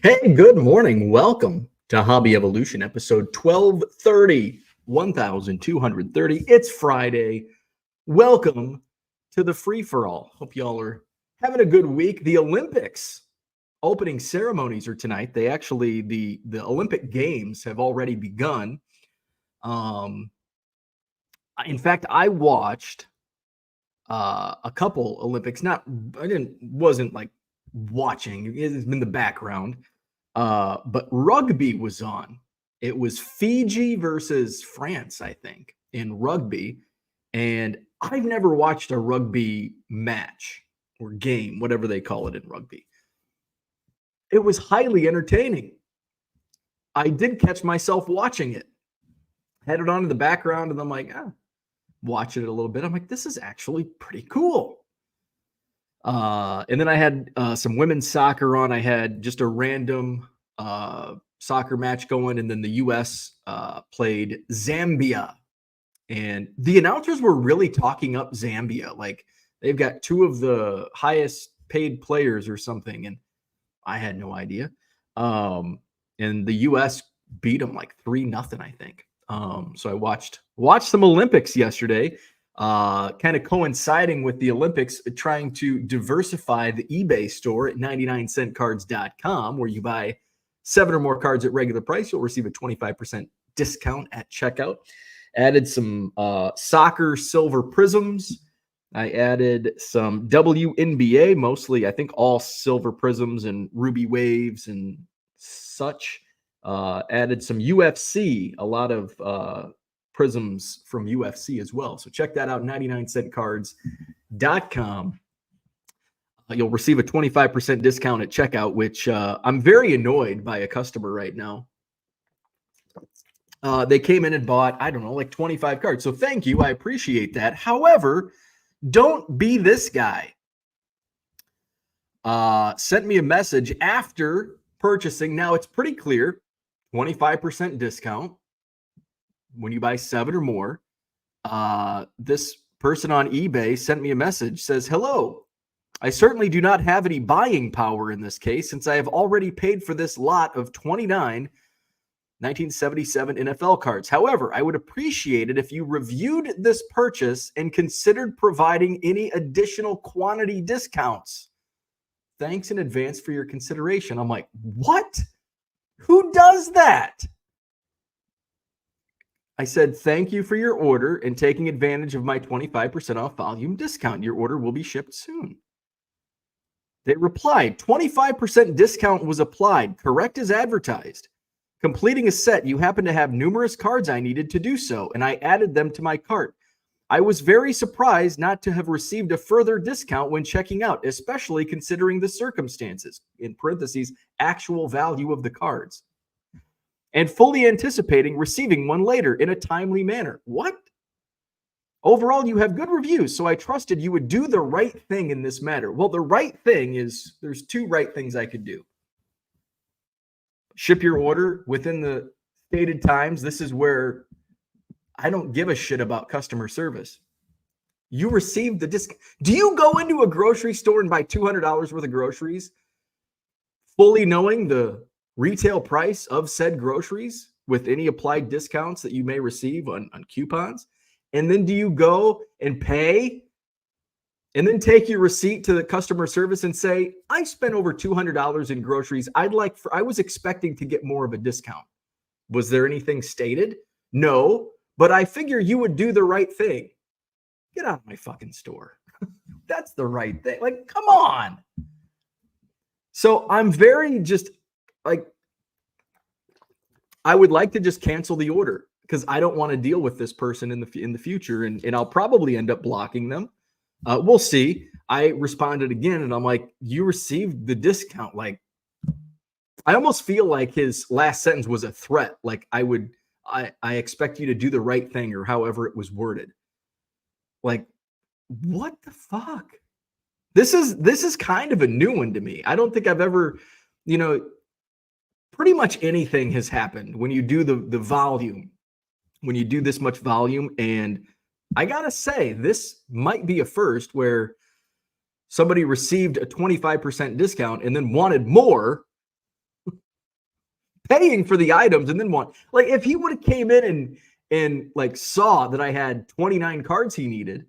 Hey, good morning. Welcome to Hobby Evolution, episode 1230, 1230. It's Friday. Welcome to the free for all. Hope y'all are having a good week. The Olympics opening ceremonies are tonight. The Olympic Games have already begun. Um, in fact, I watched a couple Olympics. Wasn't like watching. It's in the background. But rugby was on. It was Fiji versus France, I think, in rugby. And I've never watched a rugby match or game, whatever they call it in rugby. It was highly entertaining. I did catch myself watching it. Had it on in the background, and I'm like, watch it a little bit. I'm like, this is actually pretty cool. And then I had some women's soccer on. I had just a random soccer match going, and then the U.S. Played Zambia. And the announcers were really talking up Zambia. Like, they've got two of the highest paid players or something, and I had no idea. And the U.S. beat them like 3-0, I think. So I watched some Olympics yesterday. Kind of coinciding with the Olympics, trying to diversify the eBay store at 99centcards.com, where you buy 7 or more cards at regular price, you'll receive a 25% discount at checkout. Added some soccer silver prisms. I added some WNBA, mostly, I think, all silver prisms and ruby waves and such. Added some UFC, a lot of prisms from UFC as well. So check that out, 99centcards.com. You'll receive a 25% discount at checkout, which I'm very annoyed by a customer right now. They came in and bought, I don't know, like 25 cards. So thank you. I appreciate that. However, don't be this guy. Sent me a message after purchasing. Now it's pretty clear, 25% discount when you buy 7 or more. This person on eBay sent me a message, says, "Hello, I certainly do not have any buying power in this case, since I have already paid for this lot of 29 1977 NFL cards. However, I would appreciate it if you reviewed this purchase and considered providing any additional quantity discounts. Thanks in advance for your consideration." I'm like, what? Who does that? I said, "Thank you for your order and taking advantage of my 25% off volume discount. Your order will be shipped soon." They replied, "25% discount was applied, correct as advertised. Completing a set, you happen to have numerous cards I needed to do so, and I added them to my cart. I was very surprised not to have received a further discount when checking out, especially considering the circumstances," in parentheses, actual value of the cards, "and fully anticipating receiving one later in a timely manner." What? "Overall, you have good reviews, so I trusted you would do the right thing in this matter." Well, the right thing is, there's 2 right things I could do. Ship your order within the stated times. This is where I don't give a shit about customer service. You received the discount. Do you go into a grocery store and buy $200 worth of groceries, fully knowing the retail price of said groceries with any applied discounts that you may receive on coupons? And then do you go and pay and then take your receipt to the customer service and say, "I spent over $200 in groceries. I was expecting to get more of a discount. Was there anything stated?" "No, but I figure you would do the right thing." Get out of my fucking store. That's the right thing. Like, come on. So I'm very just like, I would like to just cancel the order because I don't want to deal with this person in the future, and I'll probably end up blocking them. We'll see. I responded again, and I'm like, "You received the discount." Like, I almost feel like his last sentence was a threat. Like, I expect you to do the right thing, or however it was worded. Like, what the fuck? This is kind of a new one to me. I don't think I've ever, pretty much anything has happened when you do the volume, when you do this much volume. And I gotta say, this might be a first where somebody received a 25% discount and then wanted more paying for the items and then like if he would have came in and like saw that I had 29 cards he needed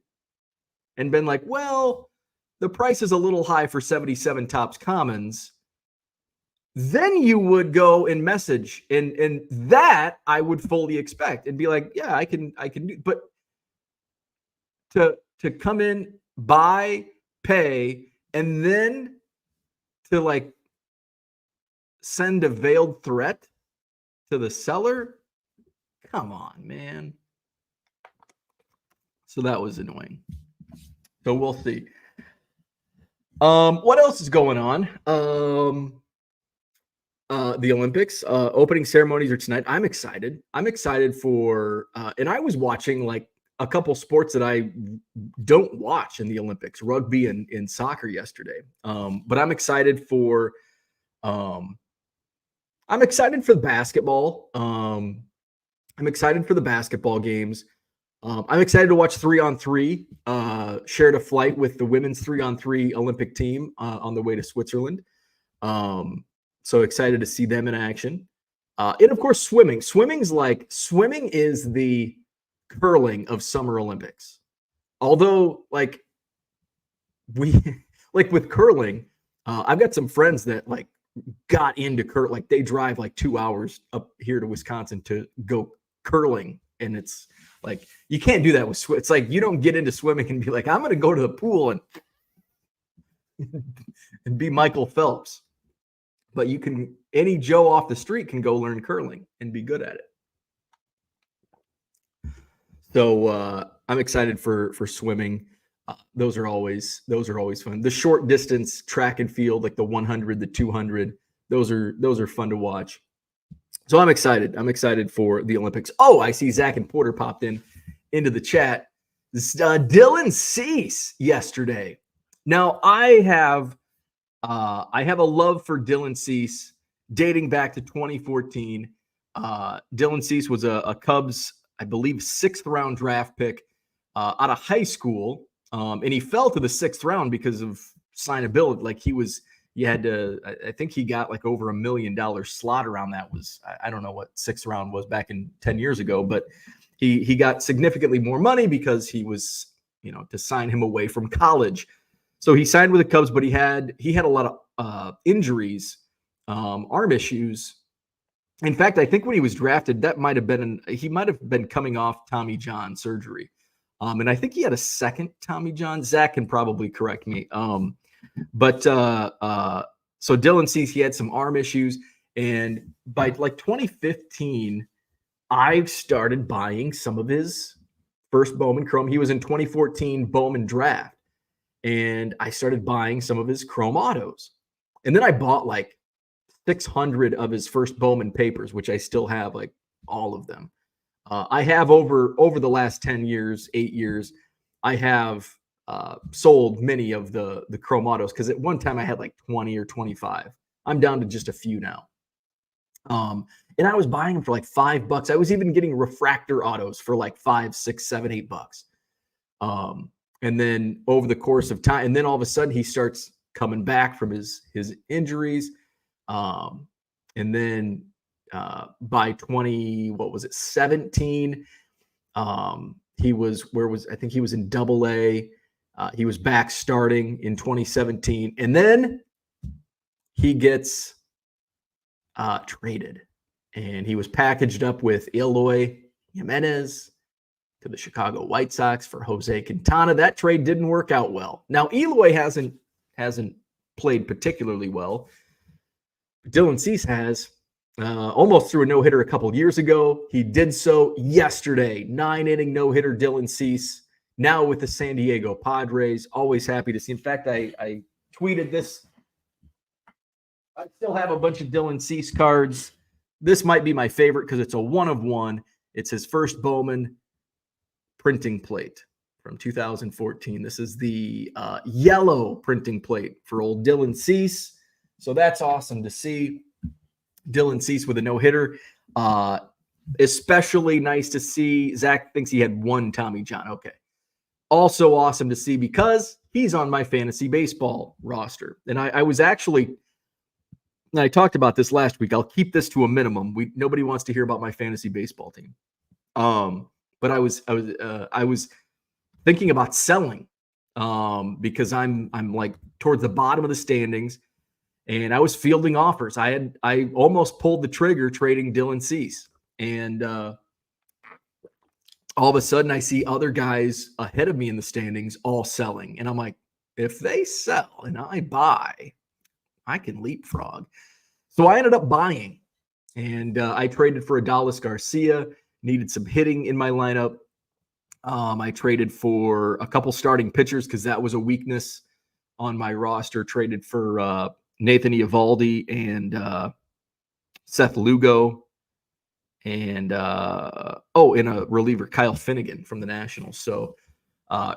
and been like, well, the price is a little high for 77 Topps Commons, then you would go and message, and that I would fully expect and be like, yeah, I can do. But to come in, buy, pay, and then to like send a veiled threat to the seller, come on, man. So that was annoying. So we'll see. What else is going on? The Olympics opening ceremonies are tonight. I'm excited. I'm excited for, and I was watching like a couple sports that I don't watch in the Olympics, rugby and soccer yesterday. But I'm excited for the basketball. I'm excited for the basketball games. I'm excited to watch 3-on-3. Shared a flight with the women's 3-on-3 Olympic team on the way to Switzerland. So excited to see them in action. And of course, swimming. Swimming is the curling of Summer Olympics. Although, like with curling, I've got some friends that like got into curling. Like they drive like 2 hours up here to Wisconsin to go curling, and it's like you can't do that with swim. It's like you don't get into swimming and be like, I'm going to go to the pool and be Michael Phelps. But you can, any Joe off the street can go learn curling and be good at it. So I'm excited for swimming. Those are always fun. The short distance track and field, like the 100, the 200, those are fun to watch. So I'm excited. I'm excited for the Olympics. Oh, I see Zach and Porter popped into the chat. This, Dylan Cease yesterday. Now I have a love for Dylan Cease dating back to 2014. Dylan Cease was a Cubs, I believe, 6th round draft pick out of high school. And he fell to the 6th round because of signability. Like I think he got like over $1 million slot around that. I don't know what 6th round was back in 10 years ago, but he got significantly more money because he was, to sign him away from college. So he signed with the Cubs, but he had a lot of injuries, arm issues. In fact, I think when he was drafted, he might have been coming off Tommy John surgery. And I think he had a second Tommy John. Zach can probably correct me. So Dylan Cease, he had some arm issues. And by like 2015, I started buying some of his first Bowman Chrome. He was in 2014 Bowman draft. And I started buying some of his Chrome autos. And then I bought like 600 of his first Bowman papers, which I still have like all of them. I have over the last 8 years, I have sold many of the Chrome autos because at one time I had like 20 or 25. I'm down to just a few now. And I was buying them for like $5. I was even getting refractor autos for like $5, $6, $7, $8. And then over the course of time, and then all of a sudden he starts coming back from his injuries. And then by 17, I think he was in AA. He was back starting in 2017. And then he gets traded. And he was packaged up with Eloy Jimenez to the Chicago White Sox for Jose Quintana. That trade didn't work out well. Now, Eloy hasn't played particularly well. Dylan Cease has. Almost threw a no-hitter a couple of years ago. He did so yesterday. 9-inning no-hitter Dylan Cease, now with the San Diego Padres. Always happy to see. In fact, I tweeted this. I still have a bunch of Dylan Cease cards. This might be my favorite because it's a 1-of-1. It's his first Bowman printing plate from 2014. This is the yellow printing plate for old Dylan Cease. So that's awesome to see. Dylan Cease with a no-hitter. Especially nice to see. Zach thinks he had one Tommy John. Okay. Also awesome to see because he's on my fantasy baseball roster. And I was actually I talked about this last week. I'll keep this to a minimum. Nobody wants to hear about my fantasy baseball team. But I was thinking about selling because I'm like towards the bottom of the standings, and I was fielding offers. I almost pulled the trigger trading Dylan Cease, and all of a sudden I see other guys ahead of me in the standings all selling, and I'm like, if they sell and I buy, I can leapfrog. So I ended up buying, and I traded for Adolis Garcia. Needed some hitting in my lineup. I traded for a couple starting pitchers because that was a weakness on my roster. Traded for Nathan Eovaldi and Seth Lugo, and and a reliever, Kyle Finnegan from the Nationals. So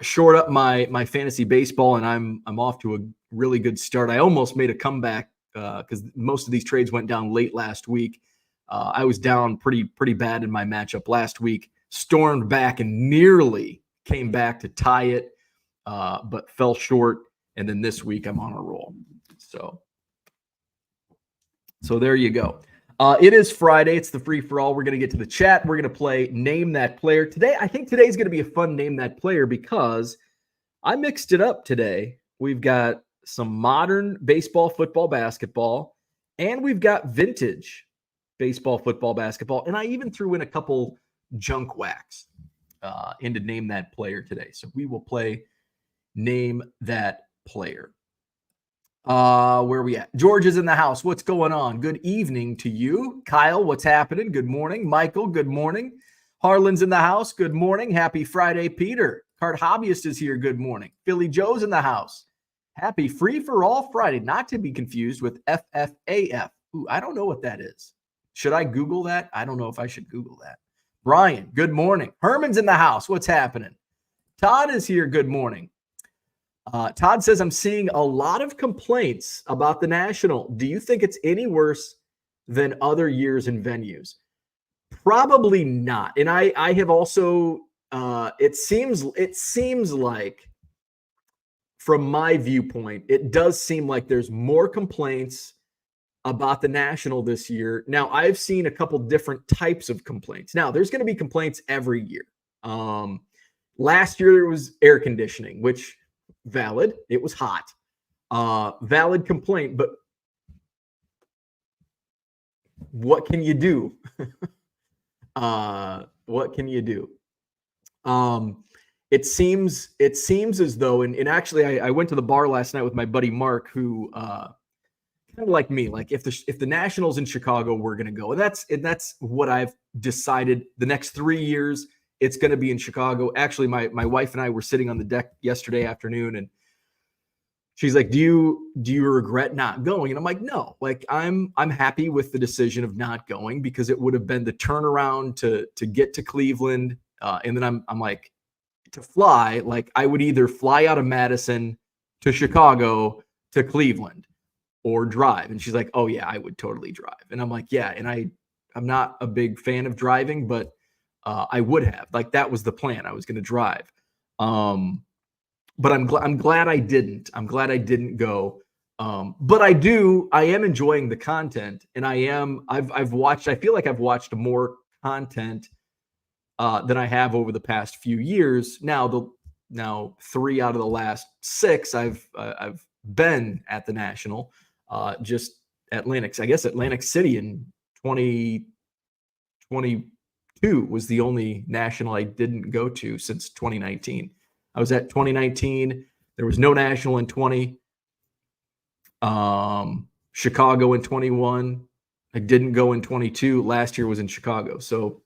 short up my fantasy baseball, and I'm off to a really good start. I almost made a comeback because most of these trades went down late last week. I was down pretty bad in my matchup last week, stormed back and nearly came back to tie it, but fell short. And then this week I'm on a roll. So there you go. It is Friday. It's the free for all. We're going to get to the chat. We're going to play Name That Player. I think today's going to be a fun Name That Player because I mixed it up today. We've got some modern baseball, football, basketball, and we've got vintage baseball, football, basketball, and I even threw in a couple junk wax into Name That Player today. So we will play Name That Player. Where are we at? George is in the house. What's going on? Good evening to you. Kyle, what's happening? Good morning. Michael, good morning. Harlan's in the house. Good morning. Happy Friday, Peter. Card Hobbyist is here. Good morning. Philly Joe's in the house. Happy Free for All Friday, not to be confused with FFAF. Ooh, I don't know what that is. Should I Google that? I don't know if I should Google that. Brian, good morning. Herman's in the house. What's happening? Todd is here. Good morning. Todd says, I'm seeing a lot of complaints about the National. Do you think it's any worse than other years and venues? Probably not. And I have also, it seems like, from my viewpoint, it does seem like there's more complaints about the National this year. Now, I've seen a couple different types of complaints. Now, there's going to be complaints every year. Last year, there was air conditioning, which valid. It was hot. Valid complaint, but what can you do? What can you do? It seems as though, and actually, I went to the bar last night with my buddy Mark, who kind of like me, like if the Nationals in Chicago were going to go, and that's what I've decided. The next 3 years, it's going to be in Chicago. Actually, my wife and I were sitting on the deck yesterday afternoon, and she's like, "Do you regret not going?" And I'm like, "No. Like I'm happy with the decision of not going because it would have been the turnaround to get to Cleveland, and then I'm like, to fly. Like I would either fly out of Madison to Chicago to Cleveland or drive." And she's like, "Oh yeah, I would totally drive." And I'm like, "Yeah." And I'm not a big fan of driving, but I would have. Like that was the plan. I was going to drive. But I'm glad I didn't. I'm glad I didn't go. But I am enjoying the content, and I've watched. I feel like I've watched more content than I have over the past few years. Now 3 out of the last 6, I've been at the National. Just Atlantic City in 2022 was the only National I didn't go to since 2019. I was at 2019. There was no National in 20. Chicago in 21. I didn't go in 22. Last year was in Chicago. So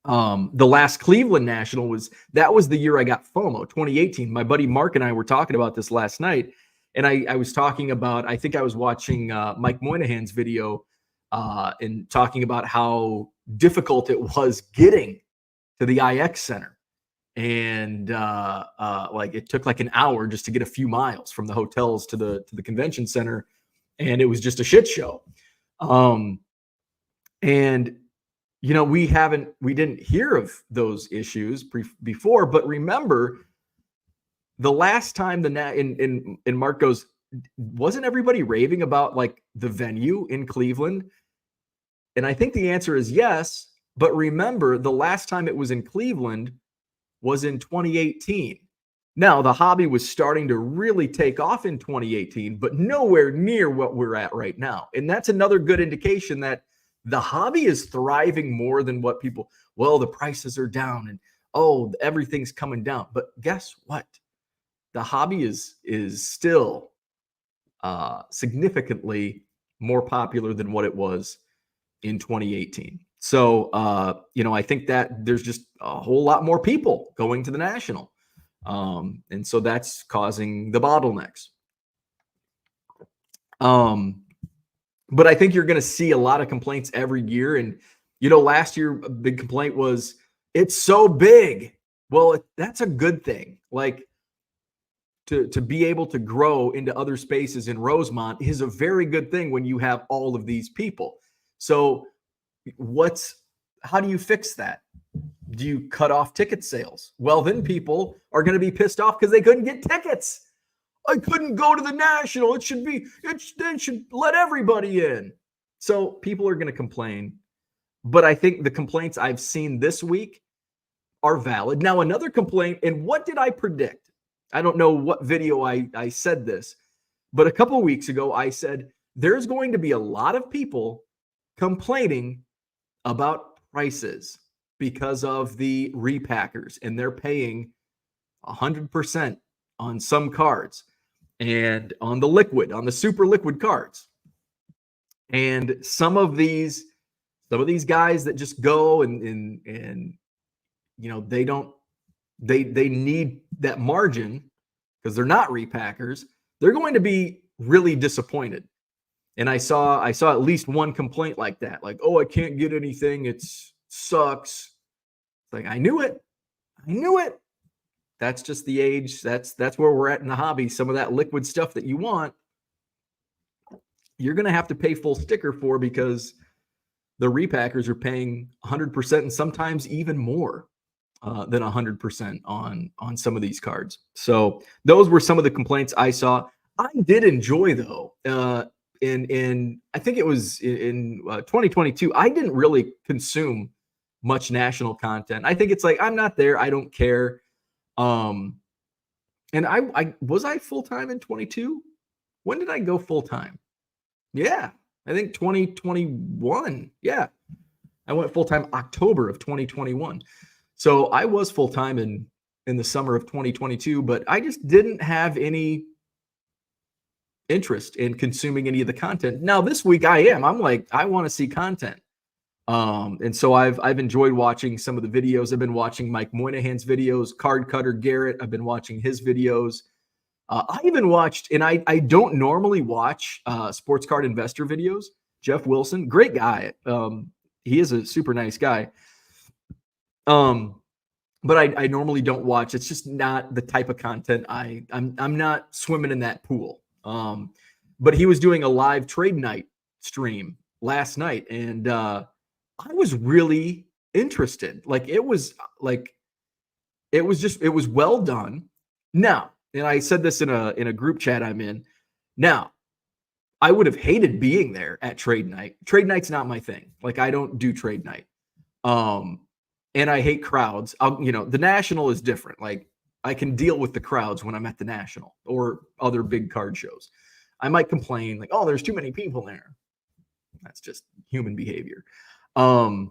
the last Cleveland National was the year I got FOMO, 2018. My buddy Mark and I were talking about this last night. And I was talking about, I think I was watching Mike Moynihan's video and talking about how difficult it was getting to the IX Center. And like it took like an hour just to get a few miles from the hotels to the convention center. And it was just a shit show. And you know, we didn't hear of those issues before, but remember the last time and Mark goes, wasn't everybody raving about like the venue in Cleveland? And I think the answer is yes. But remember, the last time it was in Cleveland was in 2018. Now, the hobby was starting to really take off in 2018, but nowhere near what we're at right now. And that's another good indication that the hobby is thriving more than what people, well, the prices are down and oh, everything's coming down. But guess what? The hobby is still significantly more popular than what it was in 2018. So, I think that there's just a whole lot more people going to the national. And so that's causing the bottlenecks. But I think you're going to see a lot of complaints every year. And, last year, a big complaint was it's so big. Well, that's a good thing. Like to be able to grow into other spaces in Rosemont is a very good thing when you have all of these people. So how do you fix that? Do you cut off ticket sales? Well, then people are going to be pissed off because they couldn't get tickets. I couldn't go to the national. They should let everybody in. So people are going to complain. But I think the complaints I've seen this week are valid. Now, another complaint, and what did I predict? I don't know what video I said this, but a couple of weeks ago, I said there's going to be a lot of people complaining about prices because of the repackers, and they're paying 100% on some cards and on the super liquid cards. And some of these guys that just go and they need that margin because they're not repackers. They're going to be really disappointed. And I saw at least one complaint like that, like, oh, I can't get anything. It sucks. Like, I knew it. That's just the age. That's where we're at in the hobby. Some of that liquid stuff that you want, you're going to have to pay full sticker for because the repackers are paying 100% and sometimes even more than 100% on some of these cards. So those were some of the complaints I saw. I did enjoy, though, in I think it was in 2022, I didn't really consume much national content. I think it's like, I'm not there. I don't care. And I was I full-time in 22? When did I go full-time? Yeah, I think 2021. Yeah, I went full-time October of 2021. So I was full-time in the summer of 2022, but I just didn't have any interest in consuming any of the content. Now this week I'm like, I want to see content. And so I've enjoyed watching some of the videos. I've been watching Mike Moynihan's videos, Card Cutter Garrett. I've been watching his videos. I even watched, and I don't normally watch sports card investor videos. Jeff Wilson, great guy. He is a super nice guy. But I normally don't watch. It's just not the type of content I'm not swimming in that pool. But he was doing a live trade night stream last night, and I was really interested. It was well done. Now, and I said this in a group chat I'm in. Now, I would have hated being there at trade night. Trade night's not my thing. I don't do trade night. And I hate crowds. The national is different. I can deal with the crowds when I'm at the national or other big card shows. I might complain oh, there's too many people there. That's just human behavior. But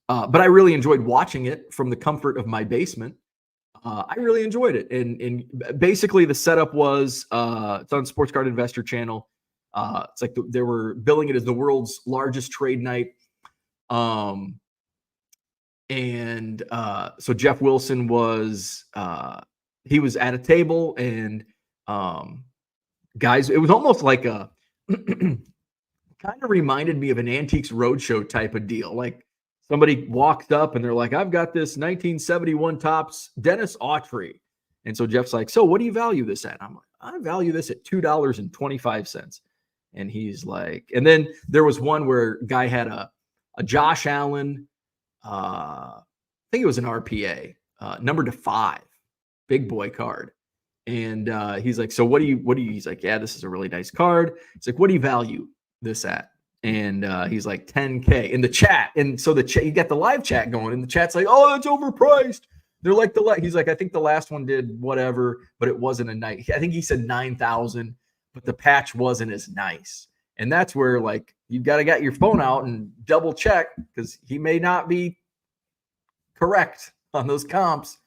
I really enjoyed watching it from the comfort of my basement. I really enjoyed it. And basically the setup was, it's on Sports Card Investor channel. It's like they were billing it as the world's largest trade night. So Jeff Wilson was, he was at a table, and guys, it was almost like kind of reminded me of an Antiques Roadshow type of deal. Somebody walked up and they're like, I've got this 1971 Topps Dennis Autry. And so Jeff's like, so what do you value this at? I'm like, I value this at $2.25. And he's like, and then there was one where guy had a Josh Allen, I think it was an RPA, number to 5, big boy card. And he's like, so what do you, he's like, yeah, this is a really nice card. He's like, what do you value this at? And he's like 10K in the chat. And so you got the live chat going, and the chat's like, oh, that's overpriced. They're like, he's like, I think the last one did whatever, but it wasn't a nice. I think he said 9,000, but the patch wasn't as nice. And that's where, like, you've got to get your phone out and double check, because he may not be correct on those comps.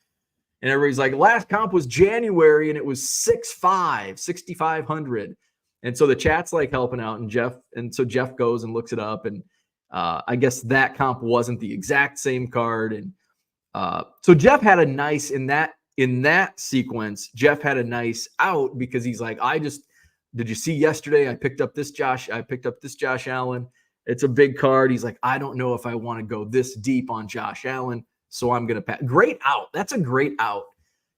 And everybody's like, last comp was January and it was 6,500. And so the chat's like helping out, and so Jeff goes and looks it up, and I guess that comp wasn't the exact same card. And so Jeff had a nice in that sequence. Jeff had a nice out, because he's like, did you see yesterday? I picked up this Josh Allen. It's a big card. He's like, I don't know if I want to go this deep on Josh Allen, so I'm going to pass. Great out. That's a great out.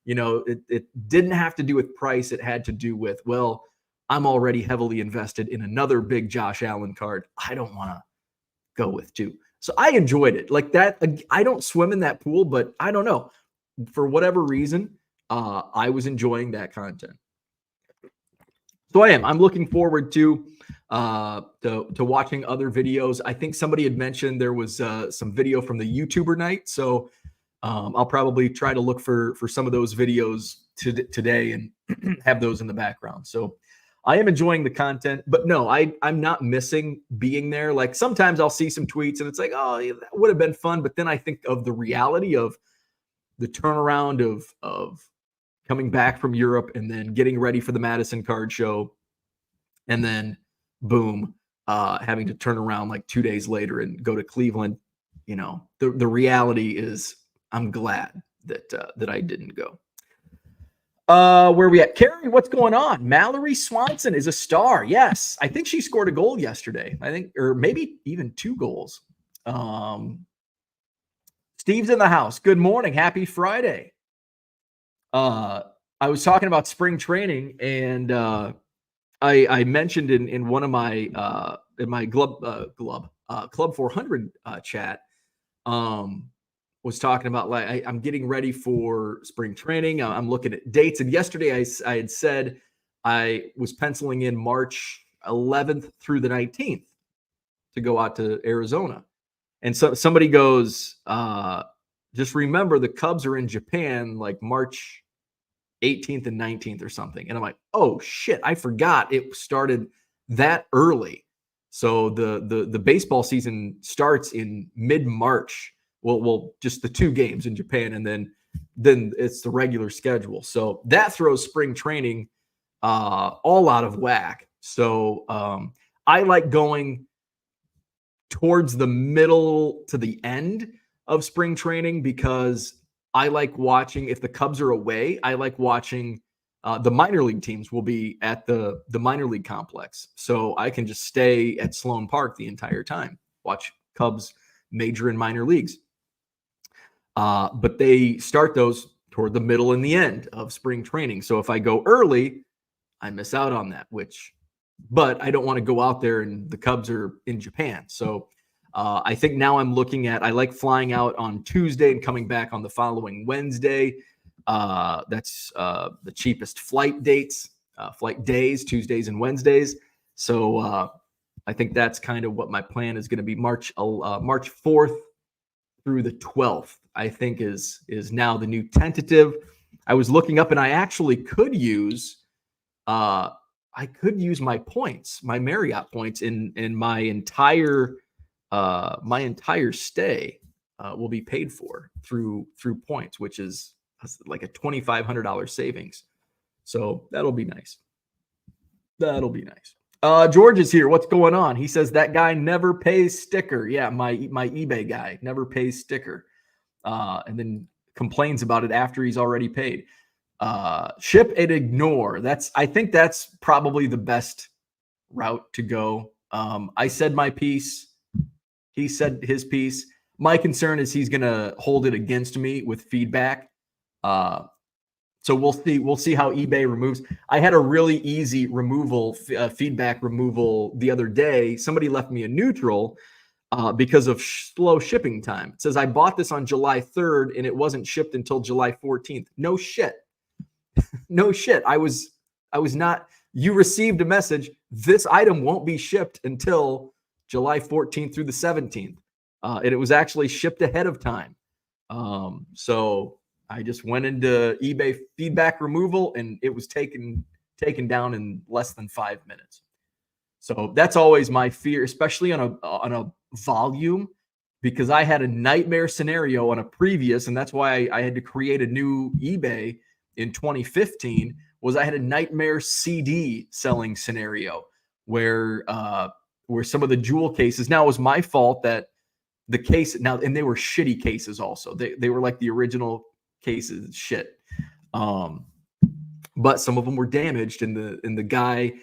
It didn't have to do with price. It had to do with, well, I'm already heavily invested in another big Josh Allen card. I don't want to go with two. So I enjoyed it like that. I don't swim in that pool, but I don't know. For whatever reason, I was enjoying that content. So I'm looking forward to watching other videos. I think somebody had mentioned there was some video from the YouTuber night. So I'll probably try to look for some of those videos today and have those in the background. So I am enjoying the content, but no, I'm not missing being there. Like sometimes I'll see some tweets and it's like, oh, yeah, that would have been fun. But then I think of the reality of the turnaround of coming back from Europe and then getting ready for the Madison Card Show, and then boom, having to turn around like 2 days later and go to Cleveland. The reality is I'm glad that I didn't go. Where are we at? Carrie, what's going on? Mallory Swanson is a star. Yes. I think she scored a goal yesterday. Or maybe even 2 goals. Steve's in the house. Good morning. Happy Friday. I was talking about spring training, and I mentioned in one of my in my Club 400 chat, was talking about like I'm getting ready for spring training. I'm looking at dates, and yesterday I had said I was penciling in March 11th through the 19th to go out to Arizona. And so somebody goes, just remember the Cubs are in Japan like March 18th and 19th or something. And I'm like, oh shit, I forgot it started that early. So the baseball season starts in mid-March. Well, just the 2 games in Japan, and then it's the regular schedule. So that throws spring training all out of whack. So I like going towards the middle to the end of spring training, because I like watching, if the Cubs are away, I like watching the minor league teams will be at the minor league complex. So I can just stay at Sloan Park the entire time, watch Cubs major and minor leagues. But they start those toward the middle and the end of spring training. So if I go early, I miss out on that, but I don't want to go out there and the Cubs are in Japan. So I think now I'm looking at, I like flying out on Tuesday and coming back on the following Wednesday. That's the cheapest flight days, Tuesdays and Wednesdays. So I think that's kind of what my plan is going to be. March 4th through the 12th, I think is now the new tentative. I was looking up, and I actually could use my points, my Marriott points in my entire stay will be paid for through points, which is like a $2,500 savings. So that'll be nice. George is here. What's going on? He says that guy never pays sticker. Yeah, my eBay guy never pays sticker, and then complains about it after he's already paid. Ship and ignore. I think that's probably the best route to go. I said my piece. He said his piece. My concern is he's going to hold it against me with feedback. So we'll see how eBay removes. I had a really easy feedback removal the other day. Somebody left me a neutral because of slow shipping time. It says I bought this on July 3rd and it wasn't shipped until July 14th. No shit. No shit. I was not. You received a message. This item won't be shipped until July 14th through the 17th. And it was actually shipped ahead of time. So I just went into eBay feedback removal, and it was taken down in less than 5 minutes. So that's always my fear, especially on a volume, because I had a nightmare scenario on a previous, and that's why I had to create a new eBay in 2015. Was I had a nightmare CD selling scenario where some of the jewel cases. Now it was my fault that the case now, and they were shitty cases also. They were like the original cases shit. But some of them were damaged, and the guy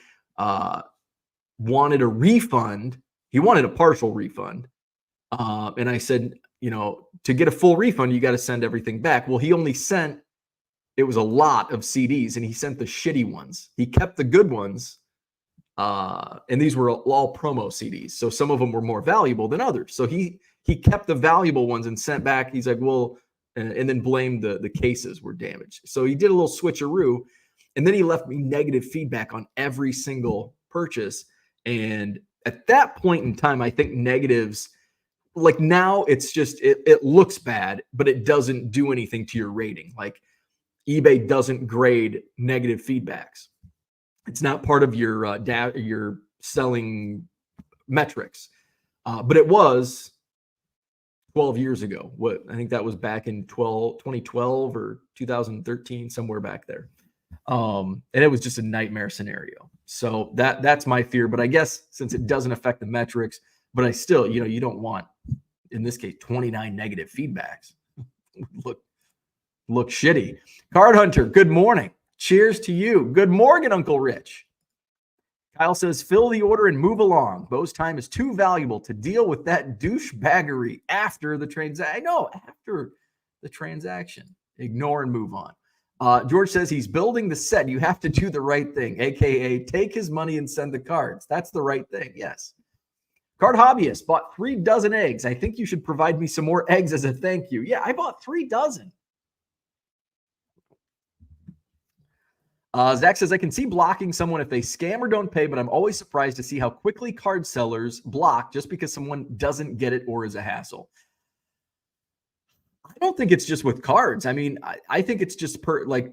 wanted a refund. He wanted a partial refund. And I said, to get a full refund, you got to send everything back. Well, he only sent, it was a lot of CDs, and he sent the shitty ones. He kept the good ones. And these were all promo CDs. So some of them were more valuable than others. So he kept the valuable ones and sent back. He's like, well, and then blamed the cases were damaged. So he did a little switcheroo, and then he left me negative feedback on every single purchase. And at that point in time, I think negatives, like now it's just, it looks bad, but it doesn't do anything to your rating. Like eBay doesn't grade negative feedbacks. It's not part of your your selling metrics. But it was 12 years ago. I think that was back in 2012 or 2013, somewhere back there. And it was just a nightmare scenario. So that's my fear. But I guess since it doesn't affect the metrics, but I still, you don't want, in this case, 29 negative feedbacks. Look shitty. Card Hunter, good morning. Cheers to you. Good morning, Uncle Rich. Kyle says, fill the order and move along. Bo's time is too valuable to deal with that douchebaggery after the transaction. I know, after the transaction. Ignore and move on. George says he's building the set. You have to do the right thing, a.k.a. take his money and send the cards. That's the right thing, yes. Card Hobbyist bought 3 dozen eggs. I think you should provide me some more eggs as a thank you. Yeah, I bought 3 dozen. Zach says, I can see blocking someone if they scam or don't pay, but I'm always surprised to see how quickly card sellers block just because someone doesn't get it or is a hassle. I don't think it's just with cards. I mean, I think it's just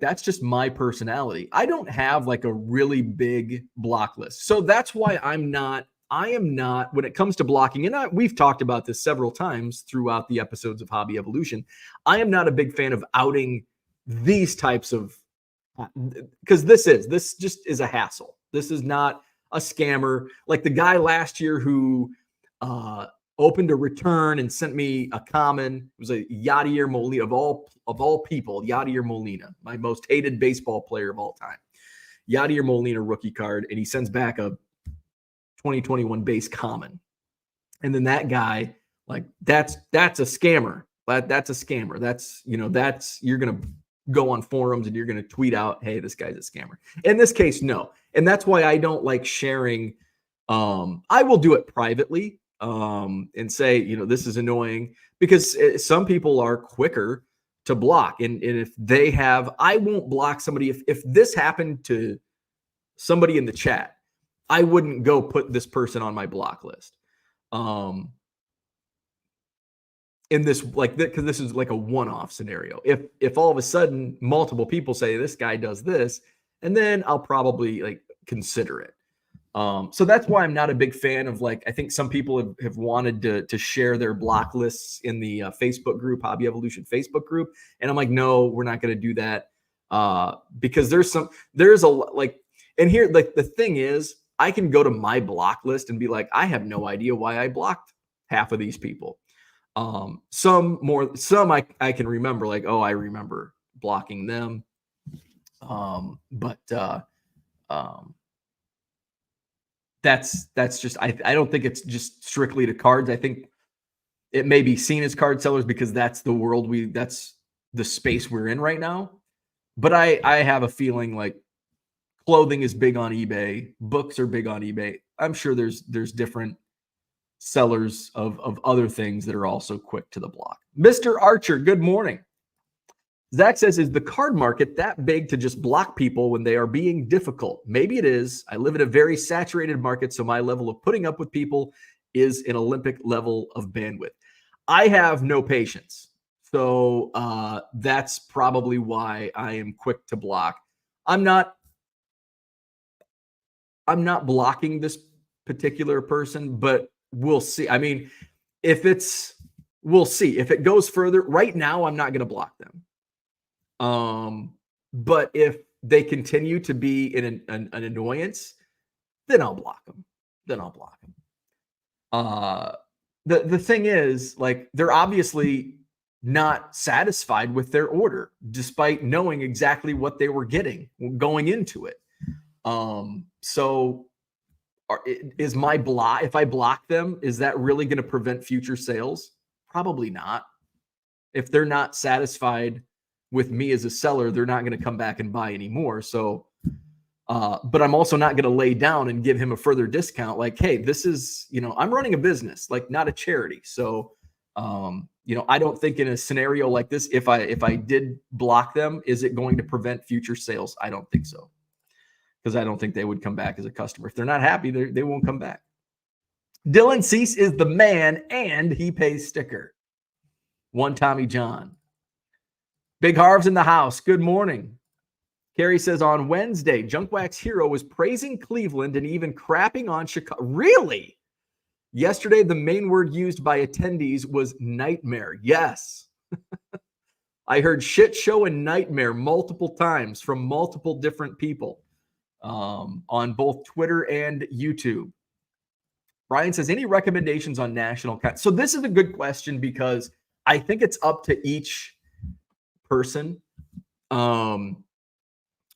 that's just my personality. I don't have like a really big block list. So that's why I am not, when it comes to blocking, and we've talked about this several times throughout the episodes of Hobby Evolution, I am not a big fan of outing these types of, because this just is a hassle. This is not a scammer. Like the guy last year who opened a return and sent me a common. It was a Yadier Molina, of all people, Yadier Molina, my most hated baseball player of all time. Yadier Molina rookie card, and he sends back a 2021 base common. And then that guy, like that's a scammer. That's a scammer. That's you're gonna go on forums and you're going to tweet out, hey, this guy's a scammer. In this case, no. And that's why I don't like sharing. I will do it privately and say, this is annoying, because some people are quicker to block. And if they have, I won't block somebody. If this happened to somebody in the chat, I wouldn't go put this person on my block list. In this, like, because this is like a one-off scenario. If all of a sudden multiple people say this guy does this, and then I'll probably like consider it. So that's why I'm not a big fan of, like, I think some people have wanted to share their block lists in the Facebook group, Hobby Evolution Facebook group, and I'm like, no, we're not going to do that because there's a like, and here, like, the thing is, I can go to my block list and be like, I have no idea why I blocked half of these people. Some I can remember, like, oh, I remember blocking them. But that's just, I don't think it's just strictly to cards. I think it may be seen as card sellers because that's the world that's the space we're in right now. But I have a feeling like clothing is big on eBay, books are big on eBay. I'm sure there's different sellers of other things that are also quick to the block. Mr. Archer, good morning. Zach says, is the card market that big to just block people when they are being difficult? Maybe it is. I live in a very saturated market, so my level of putting up with people is an Olympic level of bandwidth. I have no patience. So that's probably why I am quick to block. I'm not blocking this particular person, but we'll see. I mean, we'll see. If it goes further, right now, I'm not going to block them. But if they continue to be an annoyance, then I'll block them. The thing is, like, they're obviously not satisfied with their order, despite knowing exactly what they were getting going into it. So is my block, if I block them, is that really going to prevent future sales? Probably not. If they're not satisfied with me as a seller, they're not going to come back and buy anymore. So, but I'm also not going to lay down and give him a further discount. Like, hey, this is, I'm running a business, like not a charity. So, I don't think in a scenario like this, if I did block them, is it going to prevent future sales? I don't think so. Because I don't think they would come back as a customer. If they're not happy, they won't come back. Dylan Cease is the man, and he pays sticker. One Tommy John. Big Harv's in the house. Good morning. Carrie says, on Wednesday, Junk Wax Hero was praising Cleveland and even crapping on Chicago. Really? Yesterday, the main word used by attendees was nightmare. Yes. I heard shit show and nightmare multiple times from multiple different people on both Twitter and YouTube. Brian says, any recommendations on national? So this is a good question because I think it's up to each person.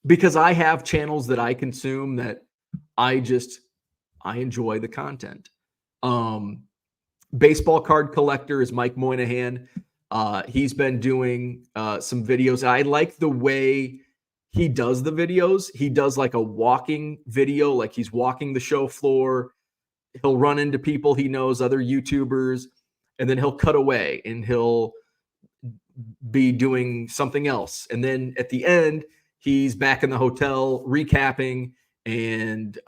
Because I have channels that I consume that I enjoy the content. Baseball card collector is Mike Moynihan. He's been doing some videos. I like the way he does the videos. He does like a walking video, like he's walking the show floor. He'll run into people he knows, other YouTubers, and then he'll cut away and he'll be doing something else. And then at the end, he's back in the hotel recapping and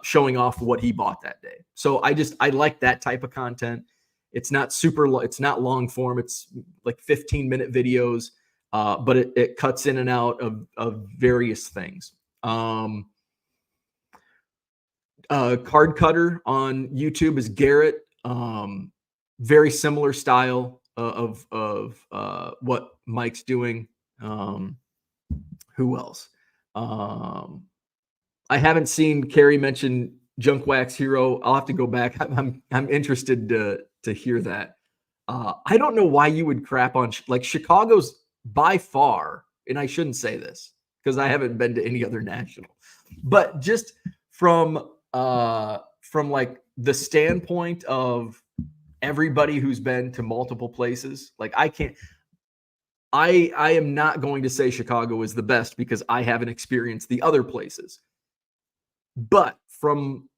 showing off what he bought that day. So I like that type of content. It's not it's not long form. It's like 15-minute videos, but it cuts in and out of various things. Card Cutter on YouTube is Garrett. Very similar style of what Mike's doing. Who else? I haven't seen Carrie mention Junk Wax Hero. I'll have to go back. I'm interested to hear that. I don't know why you would crap on like Chicago's by far, and I shouldn't say this because I haven't been to any other national, but just from like the standpoint of everybody who's been to multiple places, like I am not going to say Chicago is the best because I haven't experienced the other places. But from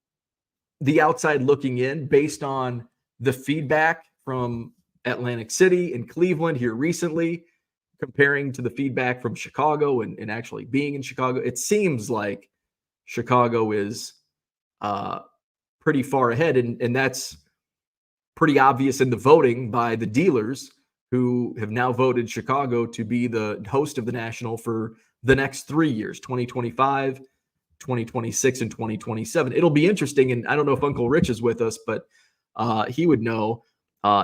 the outside looking in, based on the feedback from Atlantic City and Cleveland here recently, comparing to the feedback from Chicago and actually being in Chicago, it seems like Chicago is pretty far ahead. And that's pretty obvious in the voting by the dealers who have now voted Chicago to be the host of the National for the next 3 years, 2025, 2026, and 2027. It'll be interesting. And I don't know if Uncle Rich is with us, but he would know.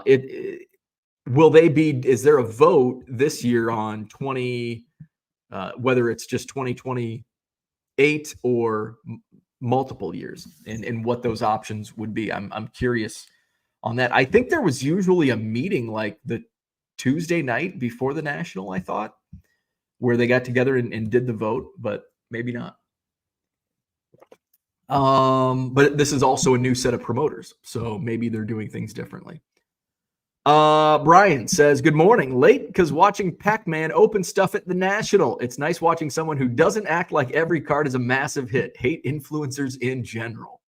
Is there a vote this year on whether it's just 2028 or multiple years and what those options would be? I'm curious on that. I think there was usually a meeting like the Tuesday night before the National, I thought, where they got together and did the vote, but maybe not. But this is also a new set of promoters, so maybe they're doing things differently. Brian says, good morning. Late because watching Pac-Man open stuff at the National. It's nice watching someone who doesn't act like every card is a massive hit. Hate influencers in general.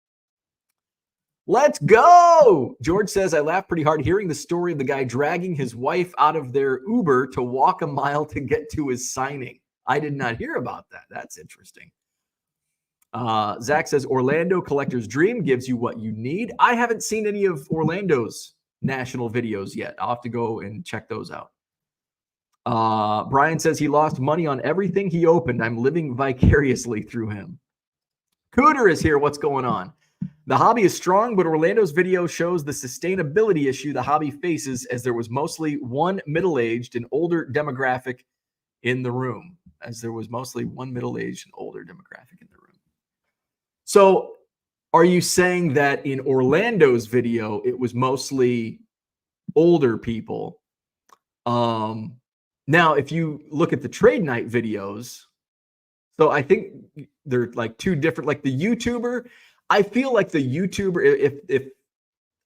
Let's go. George says, I laughed pretty hard hearing the story of the guy dragging his wife out of their Uber to walk a mile to get to his signing. I did not hear about that. That's interesting. Zach says, Orlando Collector's Dream gives you what you need. I haven't seen any of Orlando's national videos yet. I'll have to go and check those out. Brian says he lost money on everything he opened. I'm living vicariously through him. Cooter is here. What's going on? The hobby is strong, but Orlando's video shows the sustainability issue the hobby faces, as there was mostly one middle-aged and older demographic in the room. So are you saying that in Orlando's video, it was mostly older people? Now, if you look at the trade night videos, so I think they're like two different, like the YouTuber. I feel like the YouTuber, if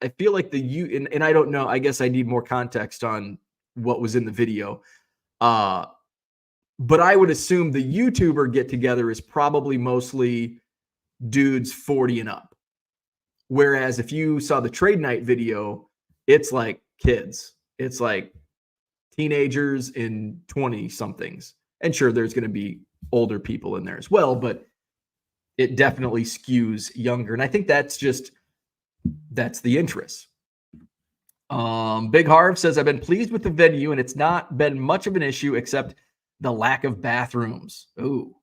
I feel like and I don't know, I guess I need more context on what was in the video. But I would assume the YouTuber get together is probably mostly dudes 40 and up. Whereas if you saw the trade night video, it's like kids. It's like teenagers and 20 somethings. And sure, there's going to be older people in there as well, but it definitely skews younger. And I think that's the interest. Big Harv says, I've been pleased with the venue and it's not been much of an issue except the lack of bathrooms. Ooh,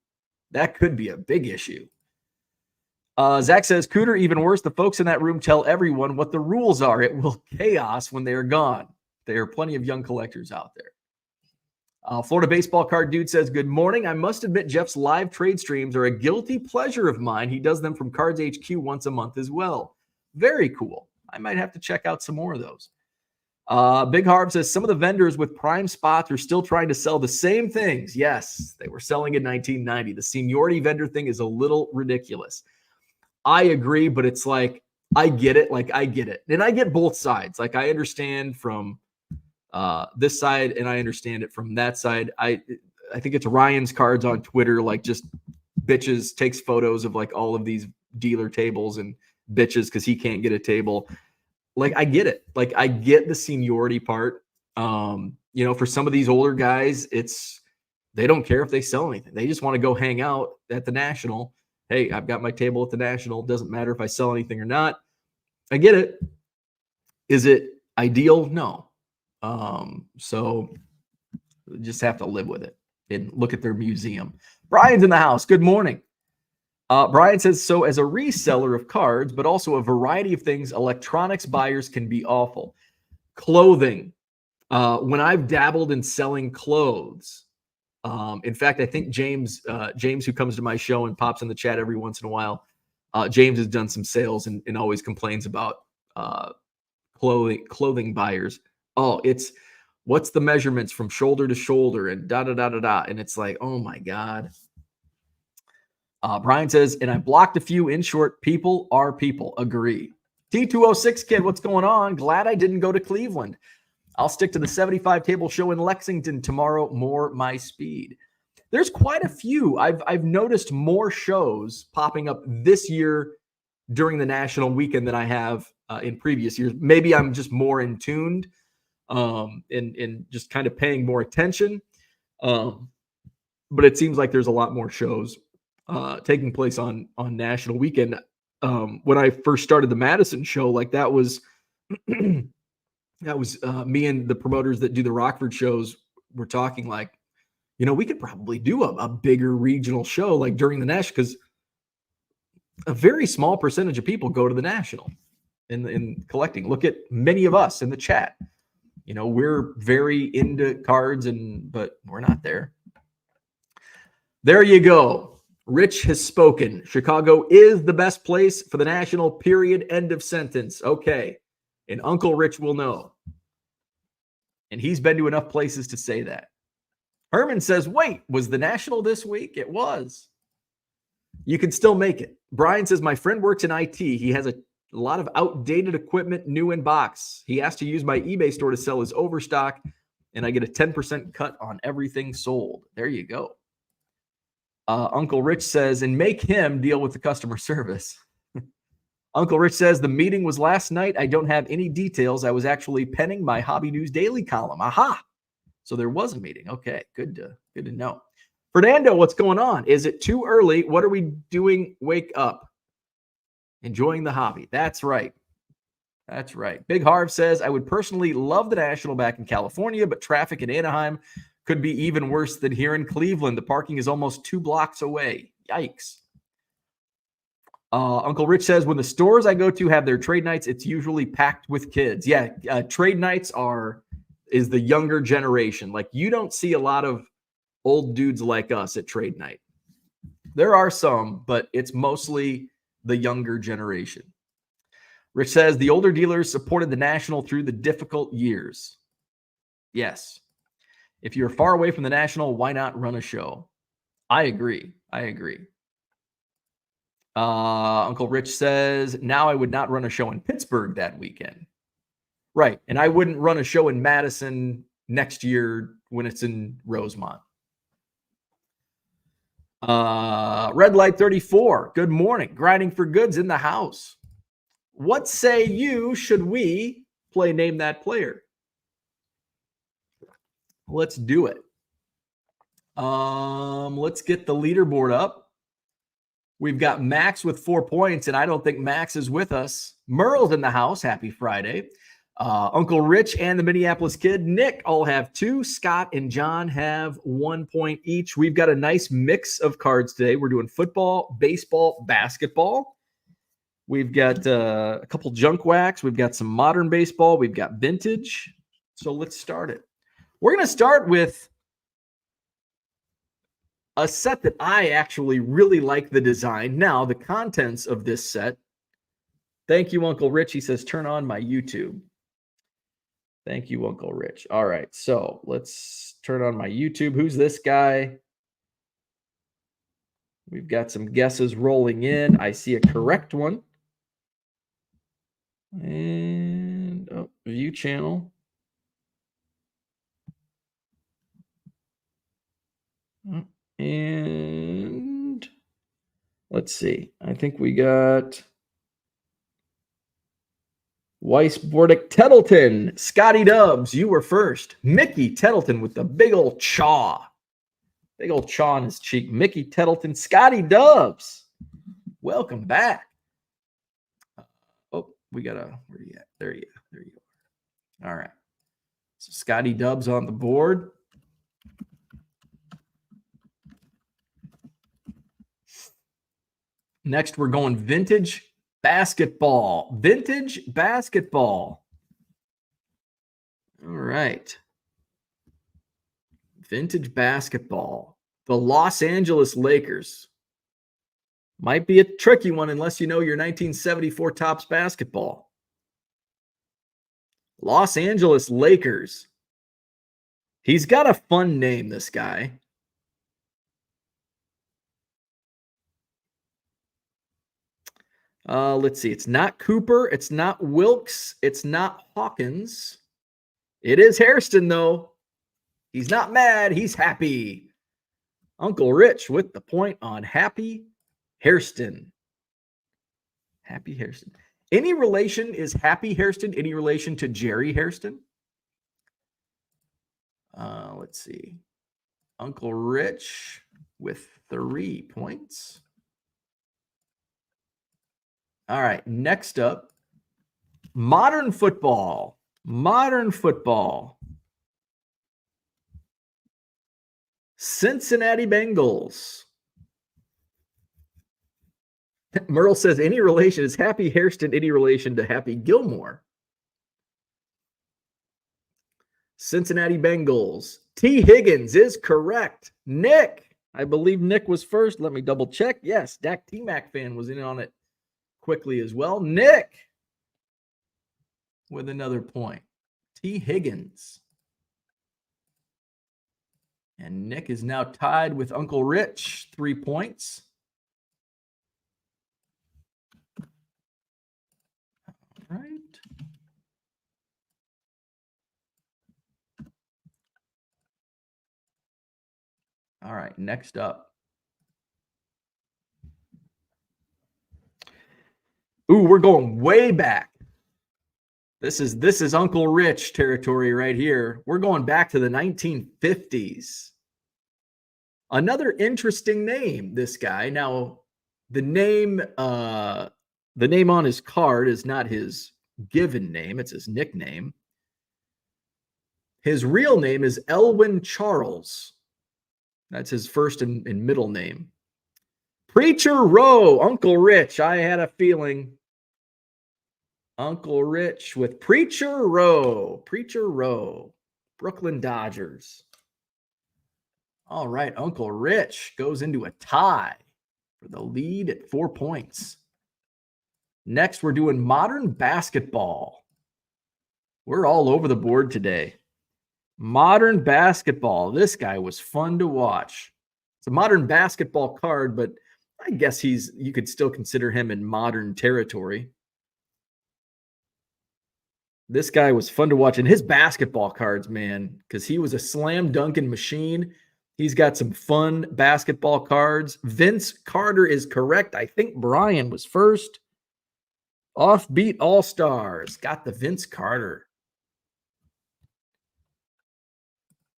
that could be a big issue. Zach says, Cooter, even worse, the folks in that room tell everyone what the rules are. It will chaos when they are gone. There are plenty of young collectors out there. Florida baseball card dude says, good morning. I must admit Jeff's live trade streams are a guilty pleasure of mine. He does them from Cards HQ once a month as well. Very cool. I might have to check out some more of those. Big Harv says, some of the vendors with prime spots are still trying to sell the same things. Yes, they were selling in 1990. The seniority vendor thing is a little ridiculous. I agree, but it's like, I get it. And I get both sides. Like, I understand from this side, and I understand it from that side. I think it's Ryan's Cards on Twitter, like just bitches, takes photos of like all of these dealer tables and bitches because he can't get a table. Like, I get it. Like, I get the seniority part. For some of these older guys, they don't care if they sell anything. They just want to go hang out at the National. Hey, I've got my table at the National. Doesn't matter if I sell anything or not. I get it. Is it ideal? No. So just have to live with it and look at their museum. Brian's in the house. Good morning. Brian says, so as a reseller of cards, but also a variety of things, electronics buyers can be awful. Clothing. When I've dabbled in selling clothes, in fact, I think James, who comes to my show and pops in the chat every once in a while, James has done some sales and always complains about clothing buyers. Oh, it's what's the measurements from shoulder to shoulder and da-da-da-da-da. And it's like, oh my God. Brian says, and I blocked a few. In short, people are people. Agree. T206 kid, what's going on? Glad I didn't go to Cleveland. I'll stick to the 75 table show in Lexington tomorrow. More my speed. There's quite a few. I've noticed more shows popping up this year during the national weekend than I have in previous years. Maybe I'm just more in tuned and just kind of paying more attention. But it seems like there's a lot more shows taking place on national weekend. When I first started the Madison show, like that was me and the promoters that do the Rockford shows were talking like, we could probably do a bigger regional show like during the national, because a very small percentage of people go to the national in collecting. Look at many of us in the chat. We're very into cards, but we're not there. There you go. Rich has spoken. Chicago is the best place for the national, period. End of sentence. Okay. And Uncle Rich will know. And he's been to enough places to say that. Herman says, wait, was the national this week? It was. You can still make it. Brian says, my friend works in IT. He has a lot of outdated equipment, new in box. He has to use my eBay store to sell his overstock, and I get a 10% cut on everything sold. There you go. Uncle Rich says, and make him deal with the customer service. Uncle Rich says the meeting was last night. I don't have any details. I was actually penning my Hobby News Daily column. Aha. So there was a meeting. Okay, good to know. Fernando, what's going on? Is it too early? What are we doing? Wake up. Enjoying the hobby. That's right. That's right. Big Harv says, I would personally love the National back in California, but traffic in Anaheim could be even worse than here in Cleveland. The parking is almost 2 blocks away. Yikes. Uncle Rich says, when the stores I go to have their trade nights, it's usually packed with kids. Yeah, trade nights is the younger generation. Like, you don't see a lot of old dudes like us at trade night. There are some, but it's mostly the younger generation. Rich says, the older dealers supported the National through the difficult years. Yes. If you're far away from the National, why not run a show? I agree. Uncle Rich says, now I would not run a show in Pittsburgh that weekend. Right. And I wouldn't run a show in Madison next year when it's in Rosemont. Red Light 34. Good morning. Grinding for Goods in the house. What say you? Should we play Name That Player? Let's do it. Let's get the leaderboard up. We've got Max with 4 points, and I don't think Max is with us. Merle's in the house. Happy Friday. Uncle Rich and the Minneapolis Kid, Nick, all have 2. Scott and John have 1 point each. We've got a nice mix of cards today. We're doing football, baseball, basketball. We've got a couple junk wax. We've got some modern baseball. We've got vintage. So let's start it. We're going to start with a set that I actually really like the design. Now, the contents of this set. Thank you, Uncle Rich. He says, turn on my YouTube. Thank you, Uncle Rich. All right, so let's turn on my YouTube. Who's this guy? We've got some guesses rolling in. I see a correct one. And view channel. And let's see. I think we got Weiss Bordick Tettleton. Scotty Dubs, you were first. Mickey Tettleton with the big old chaw. Big old chaw on his cheek. Mickey Tettleton. Scotty Dubs, welcome back. Oh, we got where are you at? There you are. All right. So Scotty Dubs on the board. Next, we're going vintage basketball. Vintage basketball. All right. Vintage basketball. The Los Angeles Lakers. Might be a tricky one unless you know your 1974 Topps basketball. Los Angeles Lakers. He's got a fun name, this guy. Let's see. It's not Cooper. It's not Wilkes. It's not Hawkins. It is Hairston, though. He's not mad. He's happy. Uncle Rich with the point on Happy Hairston. Happy Hairston. Any relation, is Happy Hairston any relation to Jerry Hairston? Let's see. Uncle Rich with 3 points. All right, next up, modern football. Modern football. Cincinnati Bengals. Merle says, any relation, is Happy Hairston any relation to Happy Gilmore? Cincinnati Bengals. T. Higgins is correct. Nick, I believe Nick was first. Let me double check. Yes, Dak T-Mac fan was in on it quickly as well. Nick with another point. T. Higgins. And Nick is now tied with Uncle Rich, 3 points. All right. All right, next up. Ooh, we're going way back. This is Uncle Rich territory right here. We're going back to the 1950s. Another interesting name, this guy. Now, the name on his card is not his given name, it's his nickname. His real name is Elwin Charles. That's his first and middle name. Preacher Rowe, Uncle Rich. I had a feeling. Uncle Rich with Preacher Rowe. Preacher Rowe. Brooklyn Dodgers. All right, Uncle Rich goes into a tie for the lead at 4 points. Next, we're doing modern basketball. We're all over the board today. Modern basketball. This guy was fun to watch. It's a modern basketball card, but I guess you could still consider him in modern territory. This guy was fun to watch. And his basketball cards, man, because he was a slam dunking machine. He's got some fun basketball cards. Vince Carter is correct. I think Brian was first. Offbeat All-Stars. Got the Vince Carter.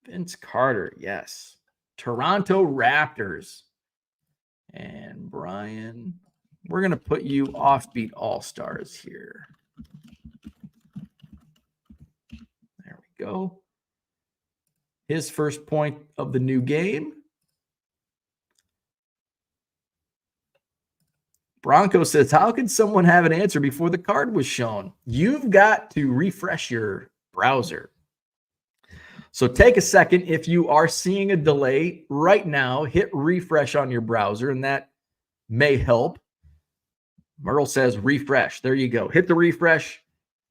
Vince Carter, yes. Toronto Raptors. And Brian, we're going to put you Offbeat All-Stars here. There we go. His first point of the new game. Bronco says, how could someone have an answer before the card was shown? You've got to refresh your browser. So take a second. If you are seeing a delay right now, hit refresh on your browser, and that may help. Merle says refresh. There you go. Hit the refresh.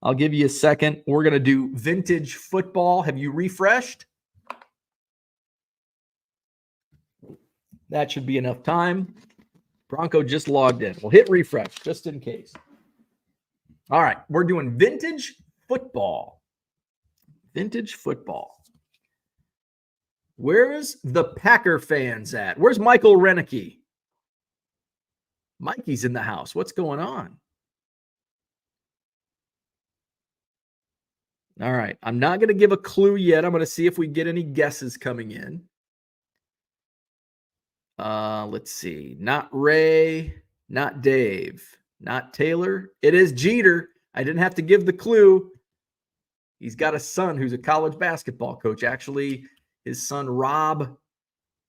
I'll give you a second. We're going to do vintage football. Have you refreshed? That should be enough time. Bronco just logged in. We'll hit refresh just in case. All right. We're doing vintage football. Vintage football. Where's the Packer fans at? Where's Michael Renicky? Mikey's in the house. What's going on? All right. I'm not going to give a clue yet. I'm going to see if we get any guesses coming in. Let's see. Not Ray, not Dave, not Taylor. It is Jeter. I didn't have to give the clue. He's got a son who's a college basketball coach. Actually, his son Rob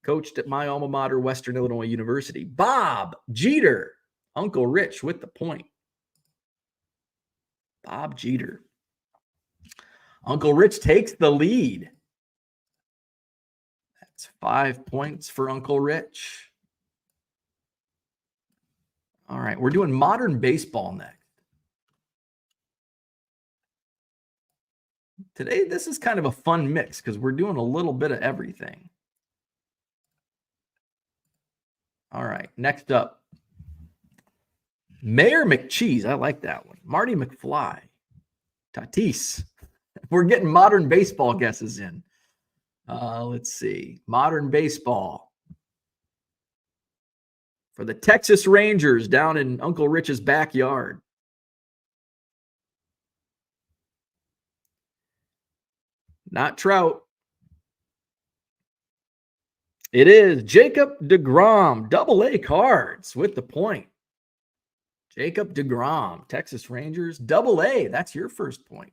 coached at my alma mater, Western Illinois University. Bob Jeter. Uncle Rich with the point. Bob Jeter. Uncle Rich takes the lead. That's 5 points for Uncle Rich. All right, we're doing modern baseball next. Today, this is kind of a fun mix because we're doing a little bit of everything. All right, next up. Mayor McCheese. I like that one. Marty McFly. Tatis. We're getting modern baseball guesses in. Let's see. Modern baseball. For the Texas Rangers down in Uncle Rich's backyard. Not Trout. It is Jacob deGrom, AA cards with the point. Jacob deGrom, Texas Rangers, AA. That's your first point.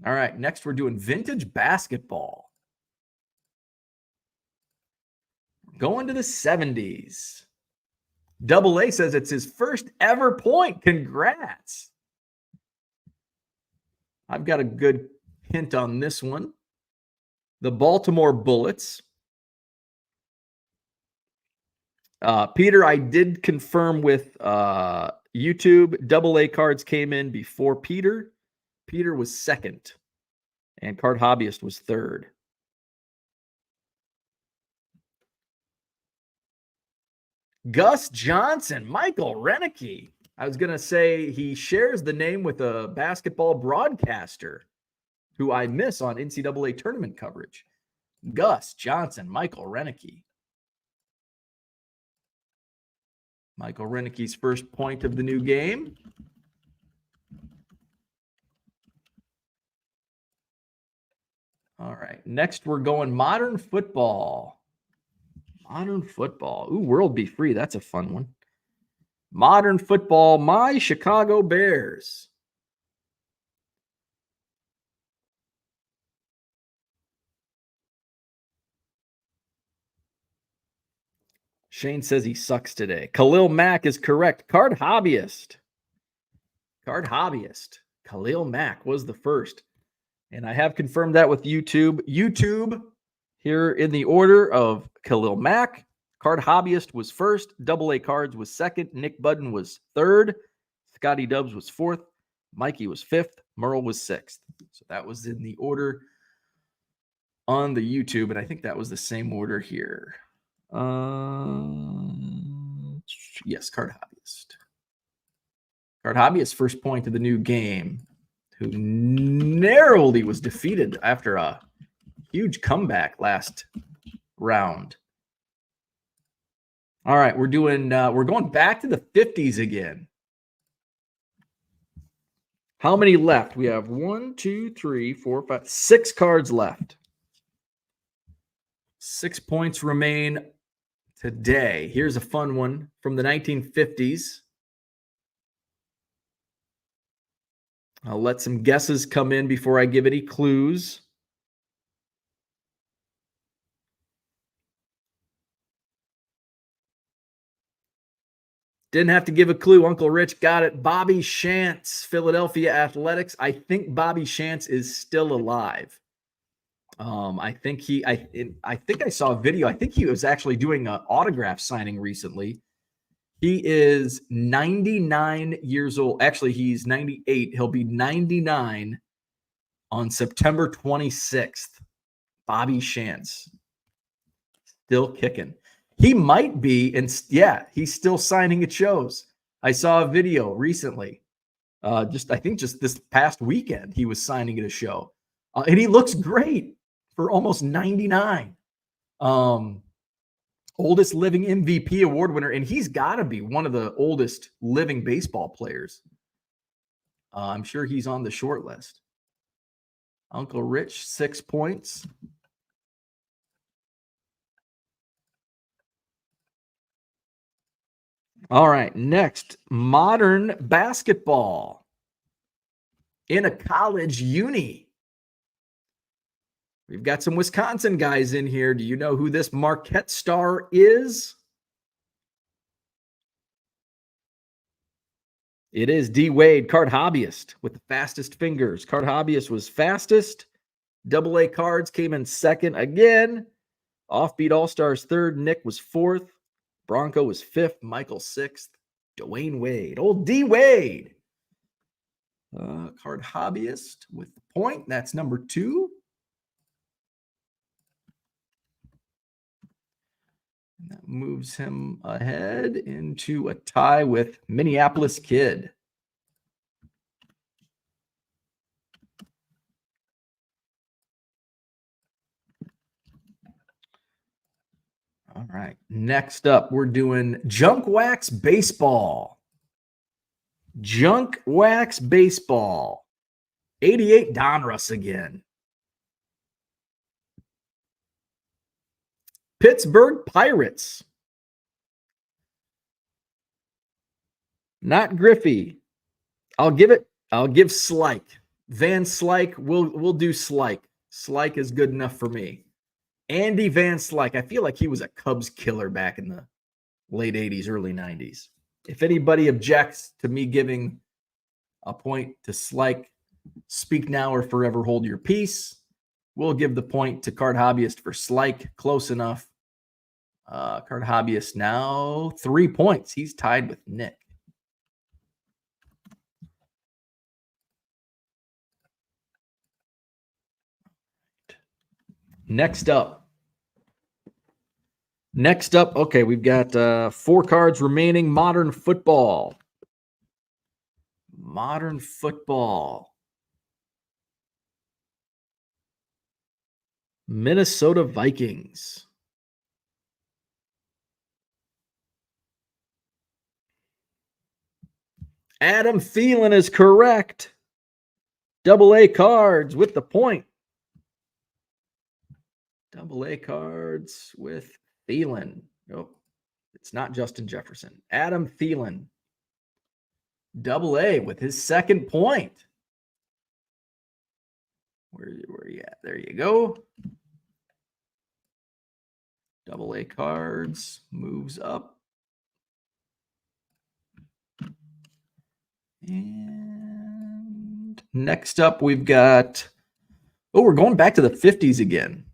All right, next we're doing vintage basketball. Going to the 70s. AA says it's his first ever point. Congrats. I've got a good hint on this one. The Baltimore Bullets. Peter, I did confirm with YouTube. AA cards came in before Peter. Peter was second, and Card Hobbyist was third. Gus Johnson, Michael Renicky. I was going to say he shares the name with a basketball broadcaster who I miss on NCAA tournament coverage. Gus Johnson, Michael Renicky. Michael Renicky's first point of the new game. All right. Next, we're going modern football. Modern football. Ooh, World Be Free. That's a fun one. Modern football, my Chicago Bears. Shane says he sucks today. Khalil Mack is correct. Card Hobbyist. Card Hobbyist. Khalil Mack was the first. And I have confirmed that with YouTube. YouTube, here in the order of Khalil Mack. Card Hobbyist was first. AA Cards was second. Nick Budden was third. Scotty Dubs was fourth. Mikey was fifth. Merle was sixth. So that was in the order on the YouTube. And I think that was the same order here. Yes, Card Hobbyist. Card Hobbyist, first point of the new game, who narrowly was defeated after a huge comeback last round. All right, we're going back to the 50s again. How many left? We have 1, 2, 3, 4, 5, 6 cards left. 6 points remain today. Here's a fun one from the 1950s. I'll let some guesses come in before I give any clues. Didn't have to give a clue. Uncle Rich got it. Bobby Shantz, Philadelphia Athletics. I think Bobby Shantz is still alive. I think I saw a video. I think he was actually doing an autograph signing recently. He is 99 years old. Actually, he's 98. He'll be 99 on September 26th. Bobby Shantz. Still kicking. He might be, and yeah, he's still signing at shows. I saw a video recently. I think just this past weekend, he was signing at a show. And he looks great for almost 99. Oldest living MVP award winner, and he's got to be one of the oldest living baseball players. I'm sure he's on the short list. Uncle Rich, 6 points. All right, next, modern basketball in a college uni. We've got some Wisconsin guys in here. Do you know who this Marquette star is? It is D. Wade, Card Hobbyist with the fastest fingers. Card Hobbyist was fastest. AA Cards came in second again. Offbeat All-Stars third. Nick was fourth. Bronco was fifth. Michael sixth. Dwayne Wade. Old D. Wade. Card Hobbyist with the point. That's number 2. And that moves him ahead into a tie with Minneapolis Kid. All right. Next up, we're doing Junk Wax Baseball. Junk Wax Baseball. 88 Donruss again. Pittsburgh Pirates. Not Griffey. I'll give Slyke. Van Slyke. We'll do Slyke. Slyke is good enough for me. Andy Van Slyke. I feel like he was a Cubs killer back in the late 80s, early 90s. If anybody objects to me giving a point to Slyke, speak now or forever hold your peace. We'll give the point to Card Hobbyist for Slyke. Close enough. Card Hobbyist now 3 points. He's tied with Nick. Next up, okay, we've got 4 cards remaining. Modern football. Modern football. Minnesota Vikings. Adam Thielen is correct. AA cards with the point. AA cards with Thielen. Nope. It's not Justin Jefferson. Adam Thielen. AA with his second point. Where are you at? There you go. AA cards moves up. And next up, we've got, we're going back to the 50s again.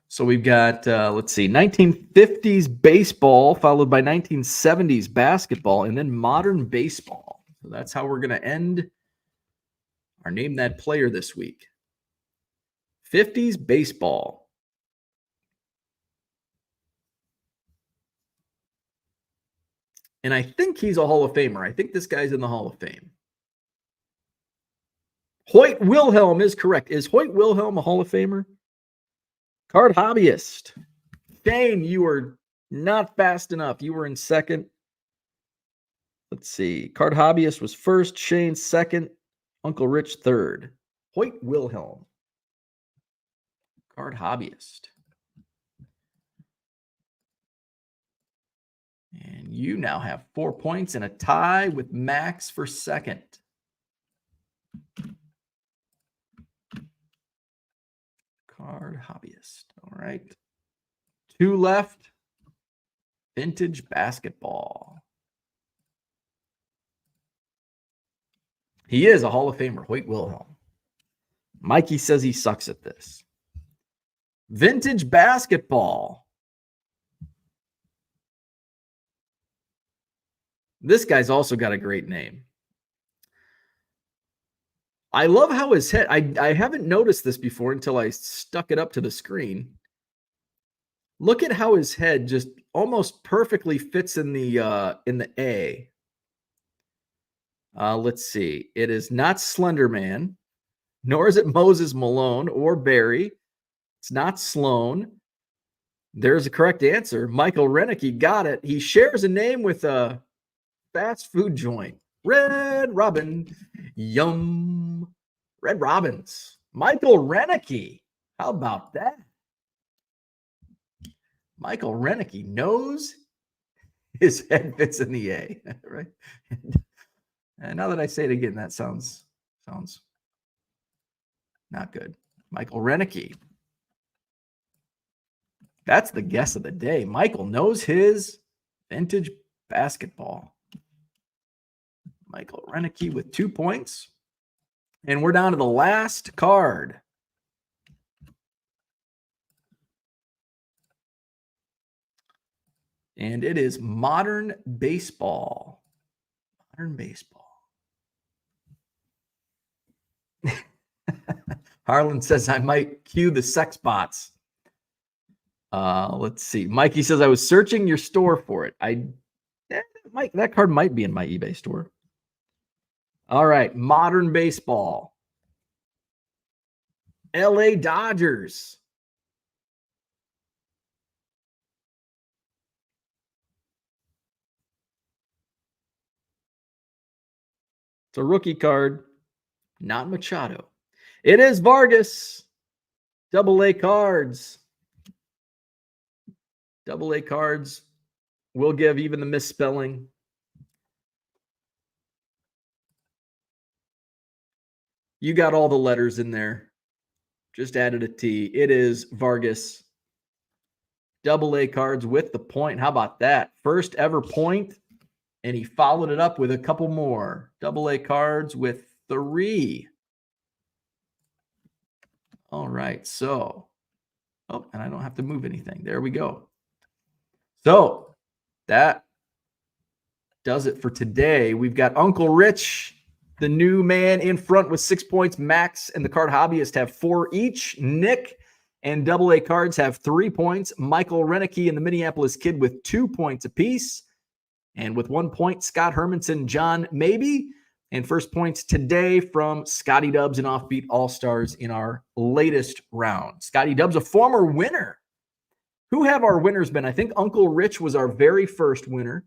So we've got, let's see, 1950s baseball, followed by 1970s basketball, and then modern baseball. So that's how we're going to end our Name That Player this week. 50s baseball. And I think he's a Hall of Famer. I think this guy's in the Hall of Fame. Hoyt Wilhelm is correct. Is Hoyt Wilhelm a Hall of Famer? Card hobbyist. Shane, you were not fast enough. You were in second. Let's see. Card hobbyist was first. Shane second. Uncle Rich third. Hoyt Wilhelm. Card hobbyist. And you now have 4 points and a tie with Max for second. Card hobbyist. All right. 2 left. Vintage basketball. He is a Hall of Famer, Hoyt Wilhelm. Mikey says he sucks at this. Vintage basketball. This guy's also got a great name. I love how his head, I haven't noticed this before until I stuck it up to the screen. Look at how his head just almost perfectly fits in the A. Let's see. It is not Slender Man, nor is it Moses Malone or Barry. It's not Sloan. There's a correct answer. Michael Renicky got it. He shares a name with a fast food joint. Red Robin. Yum. Red Robins. Michael Renicky. How about that? Michael Renicky knows his head fits in the A, right? And now that I say it again, that sounds not good. Michael Renicky. That's the guess of the day. Michael knows his vintage basketball. Michael Renicky with 2 points. And we're down to the last card. And it is modern baseball. Modern baseball. Harlan says I might cue the sex bots. Let's see. Mikey says I was searching your store for it. Mike, that card might be in my eBay store. All right, modern baseball. LA Dodgers. It's a rookie card, not Machado. It is Vargas. AA cards. AA cards will give even the misspelling. You got all the letters in there. Just added a T. It is Vargas. AA cards with the point. How about that? First ever point, and he followed it up with a couple more. AA cards with 3. All right, so, and I don't have to move anything. There we go. So that does it for today. We've got Uncle Rich, the new man, in front with 6 points. Max and the card hobbyist have 4 each. Nick and AA cards have 3 points. Michael Renicky and the Minneapolis Kid with 2 points apiece. And with 1 point, Scott Hermanson, John Maybe, And first points today from Scotty Dubs and Offbeat All-Stars in our latest round. Scotty Dubs, a former winner. Who have our winners been? I think Uncle Rich was our very first winner.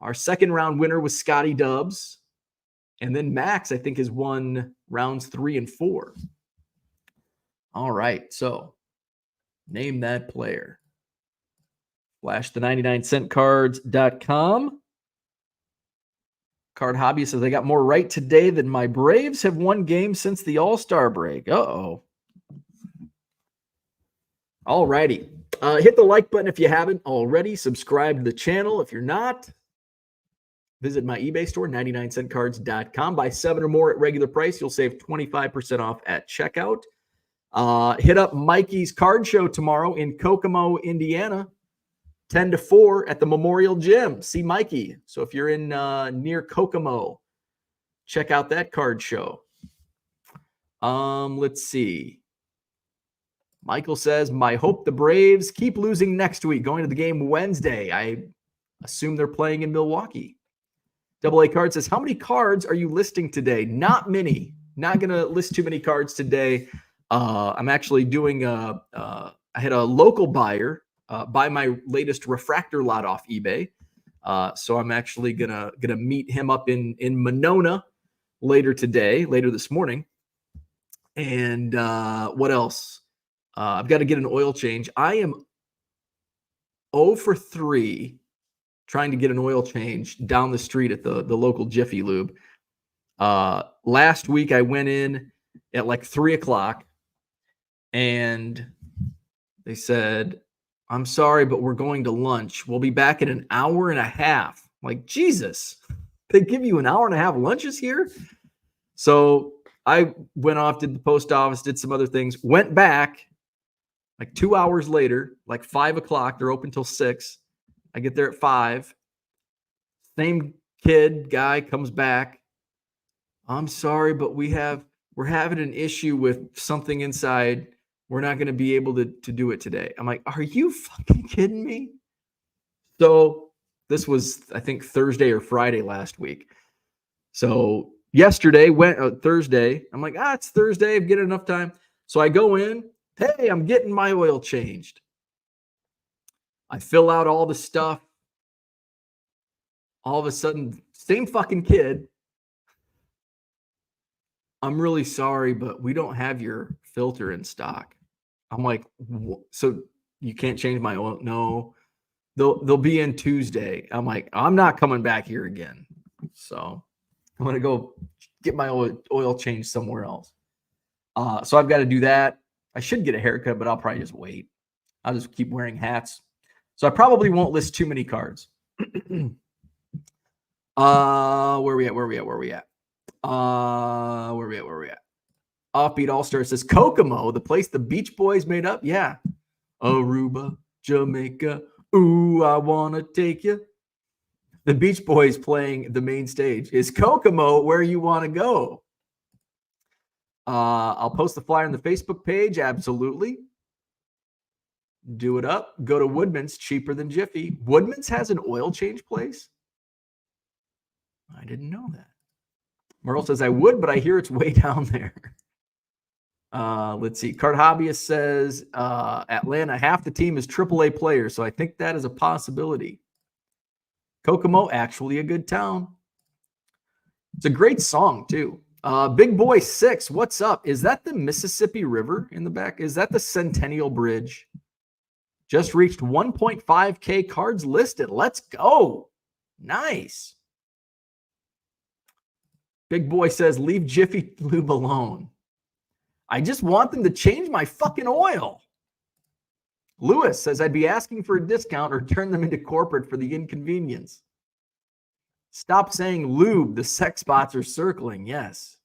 Our second round winner was Scotty Dubs. And then Max, I think, has won rounds 3 and 4. All right, so name that player. Flash the 99centcards.com. Card Hobby says, I got more right today than my Braves have won games since the All-Star break. Uh-oh. All righty. Hit the like button if you haven't already. Subscribe to the channel if you're not. Visit my eBay store, 99centcards.com. Buy 7 or more at regular price. You'll save 25% off at checkout. Hit up Mikey's card show tomorrow in Kokomo, Indiana. 10 to 4 at the Memorial Gym. See Mikey. So if you're in near Kokomo, check out that card show. Let's see. Michael says, my hope the Braves keep losing next week, going to the game Wednesday. I assume they're playing in Milwaukee. AA Card says, how many cards are you listing today? Not many. Not going to list too many cards today. I'm actually doing I had a local buyer buy my latest refractor lot off eBay. So I'm actually gonna meet him up in Monona later this morning. And what else? I've got to get an oil change. I am 0 for 3 trying to get an oil change down the street at the local Jiffy Lube. Last week I went in at like 3:00 and they said, I'm sorry, but we're going to lunch. We'll be back in an hour and a half. Like, Jesus, they give you an hour and a half lunches here? So I went off, did the post office, did some other things, went back like 2 hours later, like 5:00. They're open till 6. I get there at 5. Same guy comes back. I'm sorry, but we're having an issue with something inside. We're not going to be able to do it today. I'm like, are you fucking kidding me? So this was, I think, Thursday or Friday last week. So yesterday, Thursday, I'm like, it's Thursday. I'm getting enough time. So I go in. Hey, I'm getting my oil changed. I fill out all the stuff. All of a sudden, same fucking kid. I'm really sorry, but we don't have your filter in stock. I'm like, so you can't change my oil? No, they'll be in Tuesday. I'm like, I'm not coming back here again. So I'm going to go get my oil changed somewhere else. So I've got to do that. I should get a haircut, but I'll probably just wait. I'll just keep wearing hats. So I probably won't list too many cards. Where we at? Offbeat All-Star says Kokomo, the place the Beach Boys made up. Yeah. Aruba, Jamaica. Ooh, I want to take you. The Beach Boys playing the main stage. Is Kokomo where you want to go? I'll post the flyer on the Facebook page. Absolutely. Do it up. Go to Woodman's, cheaper than Jiffy. Woodman's has an oil change place? I didn't know that. Merle says, I would, but I hear it's way down there. Let's see. Card Hobbyist says, Atlanta, half the team is AAA players, so I think that is a possibility. Kokomo, actually a good town. It's a great song, too. Big Boy 6, what's up? Is that the Mississippi River in the back? Is that the Centennial Bridge? Just reached 1.5K cards listed. Let's go. Nice. Big Boy says, leave Jiffy Lube alone. I just want them to change my fucking oil. Lewis says, I'd be asking for a discount or turn them into corporate for the inconvenience. Stop saying lube. The sex spots are circling. Yes.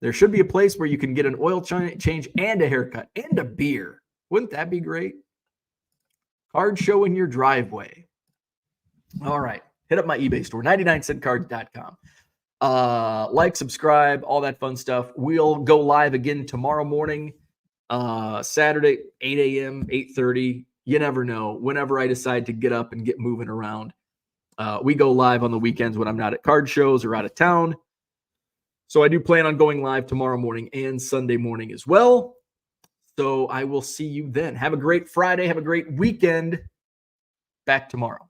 There should be a place where you can get an oil change and a haircut and a beer. Wouldn't that be great? Card show in your driveway. All right. Hit up my eBay store, 99centcards.com. Like, subscribe, all that fun stuff. We'll go live again tomorrow morning, Saturday, 8 a.m., 8:30. You never know. Whenever I decide to get up and get moving around. We go live on the weekends when I'm not at card shows or out of town. So I do plan on going live tomorrow morning and Sunday morning as well. So I will see you then. Have a great Friday. Have a great weekend. Back tomorrow.